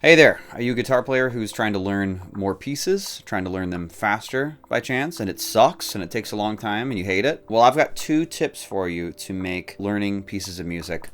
Hey there, are you a guitar player who's trying to learn more pieces, trying to learn them faster by chance, and it sucks and it takes a long time and you hate it? Well, I've got 2 tips for you to make learning pieces of music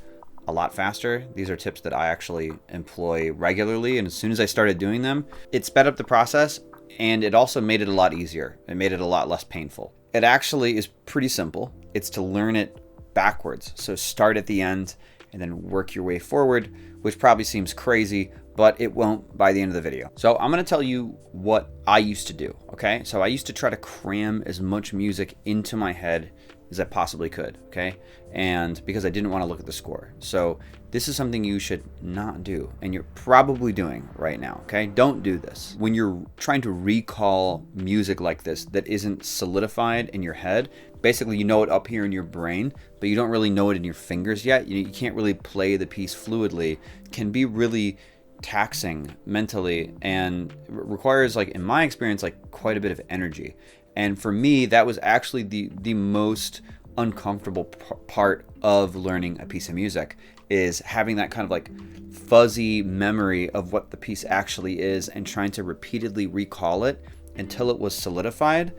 a lot faster. These are tips that I actually employ regularly, and as soon as I started doing them, it sped up the process and it also made it a lot easier. It made it a lot less painful. It actually is pretty simple. It's to learn it backwards. So start at the end and then work your way forward, which probably seems crazy, but it won't by the end of the video. So I'm going to tell you what I used to do, okay? So I used to try to cram as much music into my head as I possibly could, okay? And because I didn't want to look at the score. So this is something you should not do, and you're probably doing right now, okay? Don't do this. When you're trying to recall music like this that isn't solidified in your head, basically you know it up here in your brain, but you don't really know it in your fingers yet. You can't really play the piece fluidly. It can be really taxing mentally and requires, like in my experience, like quite a bit of energy. And for me, that was actually the most uncomfortable part of learning a piece of music, is having that kind of like fuzzy memory of what the piece actually is and trying to repeatedly recall it until it was solidified.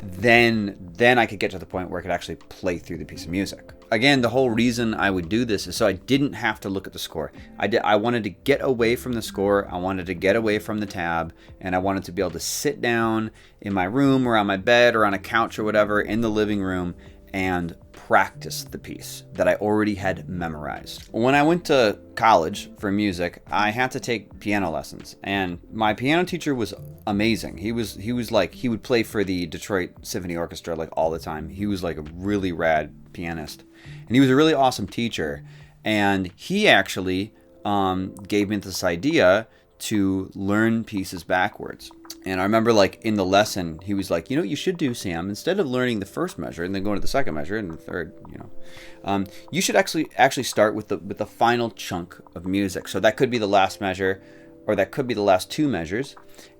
Then I could get to the point where I could actually play through the piece of music. Again, the whole reason I would do this is so I didn't have to look at the score. I wanted to get away from the score, I wanted to get away from the tab, and I wanted to be able to sit down in my room or on my bed or on a couch or whatever in the living room and practice the piece that I already had memorized. When I went to college for music, I had to take piano lessons, and my piano teacher was amazing. He would play for the Detroit Symphony Orchestra like all the time. He was like a really rad pianist, and he was a really awesome teacher. And he actually gave me this idea to learn pieces backwards. And I remember, like, in the lesson, he was like, you know what you should do, Sam? Instead of learning the first measure and then going to the second measure and the third, you should actually start with the final chunk of music. So that could be the last measure, or that could be the last 2 measures.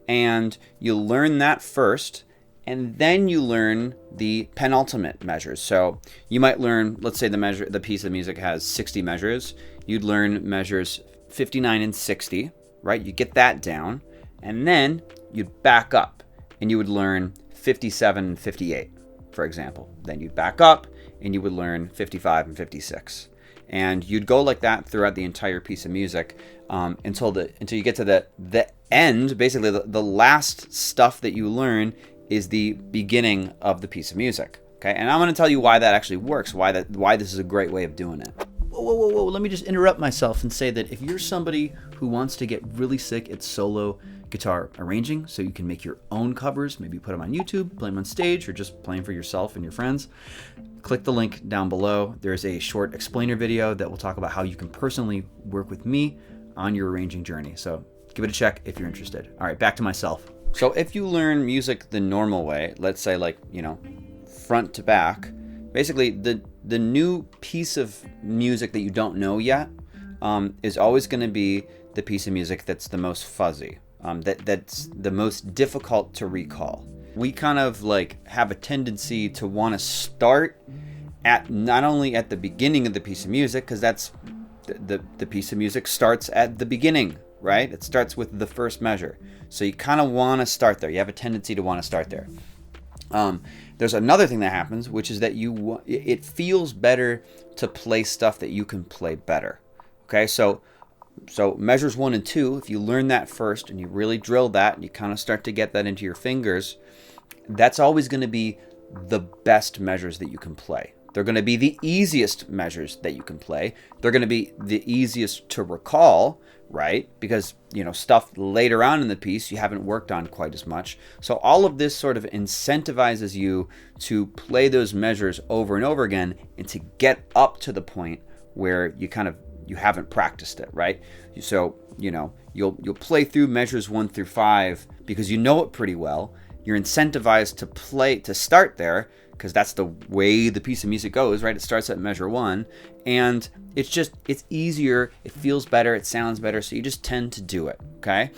And you learn that first, and then you learn the penultimate measures. So you might learn, let's say the piece of music has 60 measures. You'd learn measures 59 and 60, right? You get that down, and then you'd back up and you would learn 57 and 58, for example. Then you'd back up and you would learn 55 and 56. And you'd go like that throughout the entire piece of music until you get to the end. Basically, the last stuff that you learn is the beginning of the piece of music. Okay, and I'm going to tell you why that actually works, why this is a great way of doing it. Whoa, let me just interrupt myself and say that if you're somebody who wants to get really sick at solo guitar arranging so you can make your own covers, maybe put them on YouTube, play them on stage, or just playing for yourself and your friends, click the link down below. There's a short explainer video that will talk about how you can personally work with me on your arranging journey. So give it a check if you're interested. All right, back to myself. So if you learn music the normal way, let's say like, front to back, basically the new piece of music that you don't know yet is always going to be the piece of music that's the most fuzzy. That's the most difficult to recall. We kind of like have a tendency to want to start at not only at the beginning of the piece of music, because that's the piece of music starts at the beginning, right? It starts with the first measure. So you kind of want to start there. You have a tendency to want to start there. There's another thing that happens, which is that it feels better to play stuff that you can play better. Okay, so measures 1 and 2, if you learn that first and you really drill that and you kind of start to get that into your fingers, that's always going to be the best measures that you can play. They're going to be the easiest measures that you can play. They're going to be the easiest to recall, right? Because, stuff later on in the piece you haven't worked on quite as much. So all of this sort of incentivizes you to play those measures over and over again and to get up to the point where you haven't practiced it, right? So, you'll play through measures 1 through 5 because you know it pretty well. You're incentivized to start there because that's the way the piece of music goes, right? It starts at measure 1, and it's easier, it feels better, it sounds better, so you just tend to do it, okay?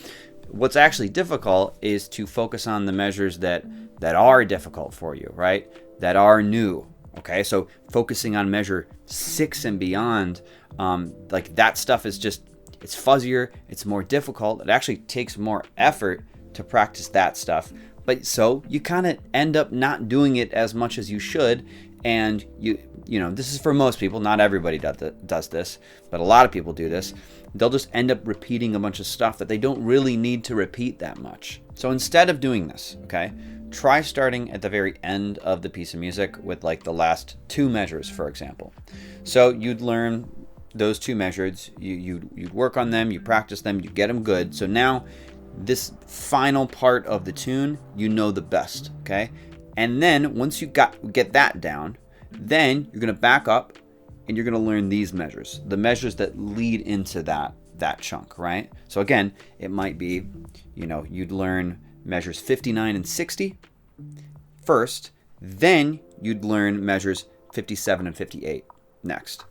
What's actually difficult is to focus on the measures that are difficult for you, right? That are new. Okay, so focusing on measure 6 and beyond, like that stuff is just, it's fuzzier, it's more difficult. It actually takes more effort to practice that stuff. But so you kind of end up not doing it as much as you should. And you know, this is for most people, not everybody does this, but a lot of people do this. They'll just end up repeating a bunch of stuff that they don't really need to repeat that much. So instead of doing this, okay, try starting at the very end of the piece of music with like the last 2 measures, for example. So you'd learn those 2 measures, you'd work on them, you practice them, you get them good. So now this final part of the tune, you know the best, okay? And then once you get that down, then you're going to back up and you're going to learn these measures, the measures that lead into that chunk, right? So again, it might be, you know, you'd learn measures 59 and 60 first, then you'd learn measures 57 and 58 next.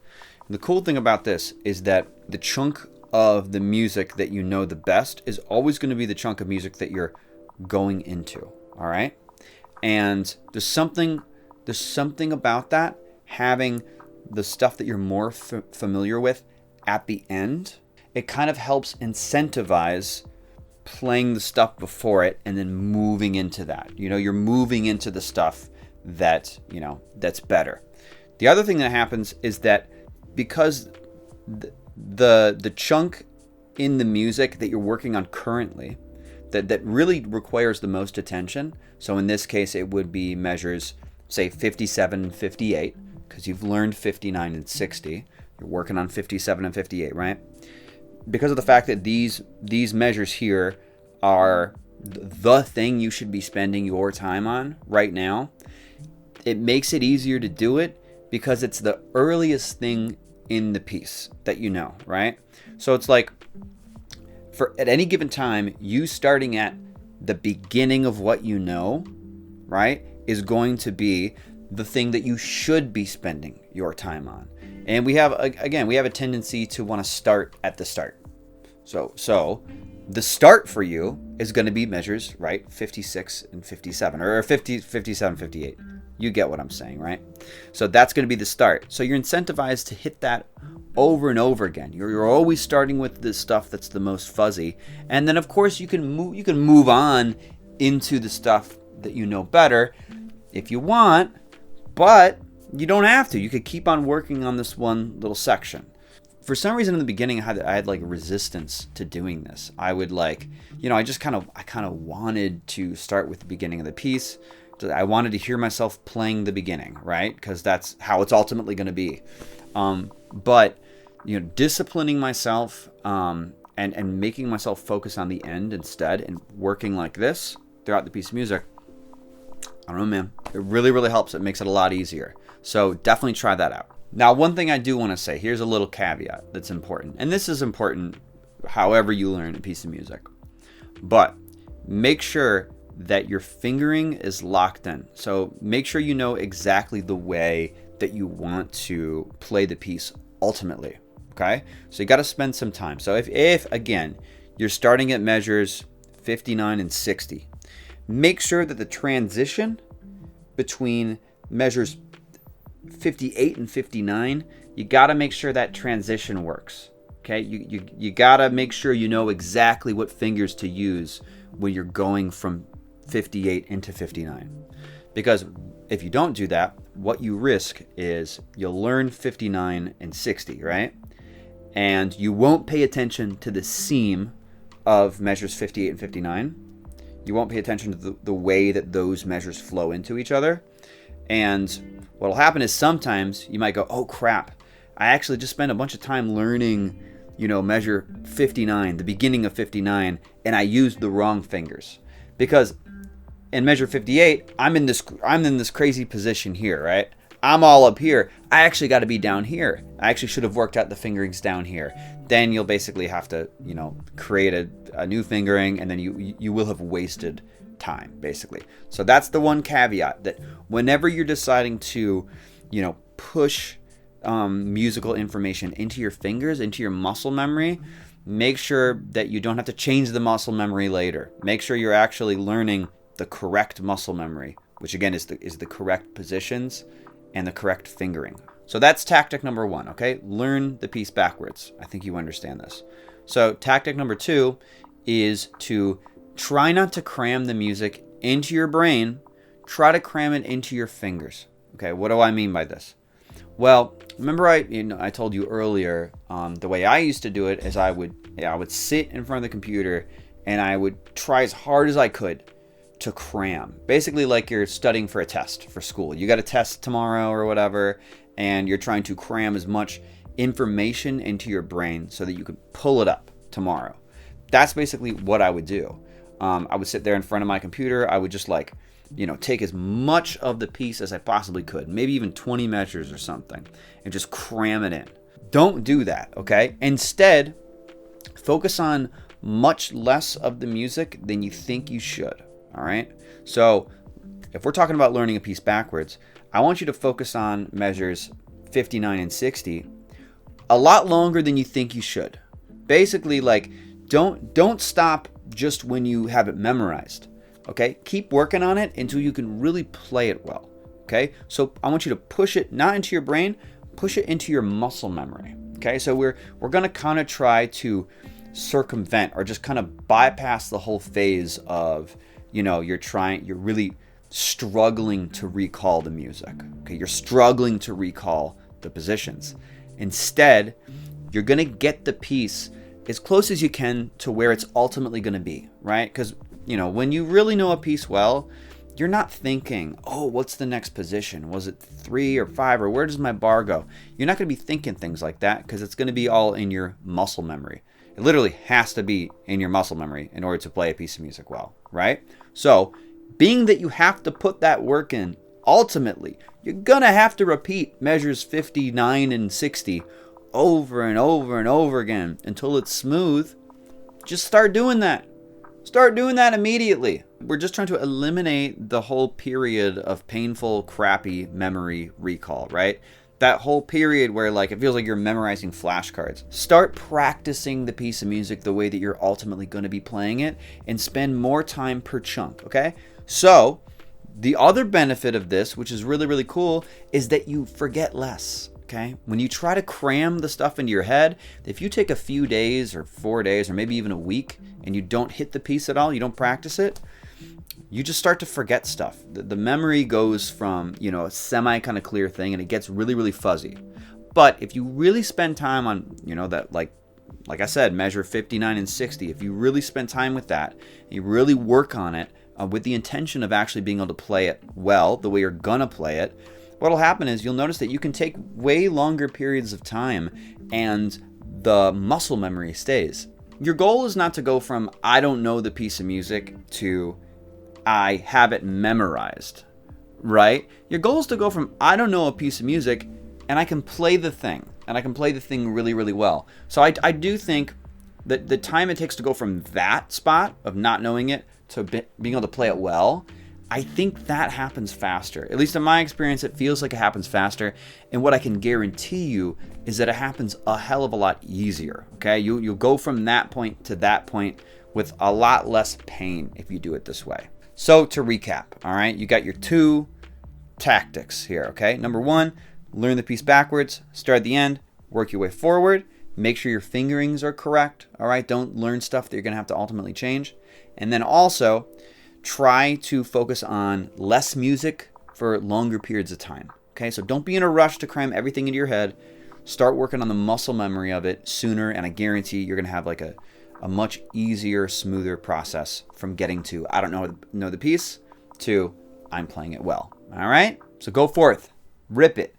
And the cool thing about this is that the chunk of the music that you know the best is always going to be the chunk of music that you're going into, all right? And there's something about that, having the stuff that you're more familiar with at the end. It kind of helps incentivize playing the stuff before it and then moving into that. You know, you're moving into the stuff that, you know, that's better. The other thing that happens is that because the chunk in the music that you're working on currently that really requires the most attention, so in this case it would be measures, say 57 and 58, because you've learned 59 and 60, you're working on 57 and 58, right? Because of the fact that these measures here are the thing you should be spending your time on right now, it makes it easier to do it because it's the earliest thing in the piece that you know, right? So it's like, at any given time, you starting at the beginning of what you know, right, is going to be the thing that you should be spending your time on. And we have a tendency to want to start at the start. So the start for you is going to be measures, right, 56 and 57, or 50, 57, 58. You get what I'm saying, right? So that's going to be the start. So you're incentivized to hit that over and over again. You're always starting with the stuff that's the most fuzzy, and then of course you can move on into the stuff that you know better if you want, but you don't have to. You could keep on working on this one little section. For some reason in the beginning I had like resistance to doing this. I would like, you know, I kind of wanted to start with the beginning of the piece. I wanted to hear myself playing the beginning, right? Because that's how it's ultimately going to be. But you know, disciplining myself and making myself focus on the end instead, and working like this throughout the piece of music, I don't know, man. It really, really helps. It makes it a lot easier. So definitely try that out. Now, one thing I do want to say, here's a little caveat that's important. And this is important however you learn a piece of music. But make sure that your fingering is locked in. So make sure you know exactly the way that you want to play the piece ultimately. Okay? So you got to spend some time. So if again, you're starting at measures 59 and 60, make sure that the transition between measures 58 and 59, you got to make sure that transition works. Okay? You got to make sure you know exactly what fingers to use when you're going from 58 into 59. Because if you don't do that, what you risk is you'll learn 59 and 60, right? And you won't pay attention to the seam of measures 58 and 59. You won't pay attention to the way that those measures flow into each other. And what'll happen is sometimes you might go, oh crap, I actually just spent a bunch of time learning, you know, measure 59, the beginning of 59, and I used the wrong fingers. Because in measure 58, I'm in this crazy position here, right? I'm all up here. I actually got to be down here. I actually should have worked out the fingerings down here. Then you'll basically have to, you know, create a new fingering, and then you will have wasted time, basically. So that's the one caveat, that whenever you're deciding to, you know, push musical information into your fingers, into your muscle memory, make sure that you don't have to change the muscle memory later. Make sure you're actually learning the correct muscle memory, which again is the correct positions and the correct fingering. So that's tactic number 1, okay? Learn the piece backwards. I think you understand this. So tactic number 2 is to try not to cram the music into your brain. Try to cram it into your fingers. Okay, what do I mean by this? Well, remember I told you earlier, the way I used to do it is I would sit in front of the computer and I would try as hard as I could to cram. Basically like you're studying for a test for school. You got a test tomorrow or whatever, and you're trying to cram as much information into your brain so that you can pull it up tomorrow. That's basically what I would do. I would sit there in front of my computer. I would just take as much of the piece as I possibly could, maybe even 20 measures or something, and just cram it in. Don't do that, okay? Instead, focus on much less of the music than you think you should, all right? So if we're talking about learning a piece backwards, I want you to focus on measures 59 and 60 a lot longer than you think you should. Basically, don't stop just when you have it memorized. Okay, keep working on it until you can really play it well. Okay, so I want you to push it not into your brain, push it into your muscle memory. Okay, so we're gonna kind of try to circumvent or just kind of bypass the whole phase of you're really struggling to recall the music. Okay, you're struggling to recall the positions. Instead, you're gonna get the piece as close as you can to where it's ultimately gonna be, right? Because when you really know a piece well, you're not thinking, oh, what's the next position? Was it 3 or 5, or where does my bar go? You're not going to be thinking things like that because it's going to be all in your muscle memory. It literally has to be in your muscle memory in order to play a piece of music well, right? So, being that you have to put that work in, ultimately, you're going to have to repeat measures 59 and 60 over and over and over again until it's smooth. Just start doing that. Start doing that immediately. We're just trying to eliminate the whole period of painful, crappy memory recall, right? That whole period where it feels like you're memorizing flashcards. Start practicing the piece of music the way that you're ultimately going to be playing it and spend more time per chunk, okay? So, the other benefit of this, which is really, really cool, is that you forget less. Okay? When you try to cram the stuff into your head, if you take a few days or 4 days or maybe even a week and you don't hit the piece at all, you don't practice it, you just start to forget stuff. The memory goes from, a semi kind of clear thing and it gets really, really fuzzy. But if you really spend time on, that like I said, measure 59 and 60, if you really spend time with that, and you really work on it with the intention of actually being able to play it well, the way you're gonna play it, what'll happen is you'll notice that you can take way longer periods of time and the muscle memory stays. Your goal is not to go from I don't know the piece of music to I have it memorized, right? Your goal is to go from I don't know a piece of music and I can play the thing, and I can play the thing really, really well. So I do think that the time it takes to go from that spot of not knowing it to being able to play it well, I think that happens faster. At least in my experience, it feels like it happens faster. And what I can guarantee you is that it happens a hell of a lot easier. Okay, you'll go from that point to that point with a lot less pain if you do it this way. So to recap, all right, you got your 2 tactics here. Okay, number 1, learn the piece backwards, start at the end, work your way forward. Make sure your fingerings are correct. All right, don't learn stuff that you're gonna have to ultimately change. And then also, try to focus on less music for longer periods of time. Okay, so don't be in a rush to cram everything into your head. Start working on the muscle memory of it sooner, and I guarantee you're gonna have a much easier, smoother process from getting to I don't know the piece to I'm playing it well. All right, so go forth, rip it.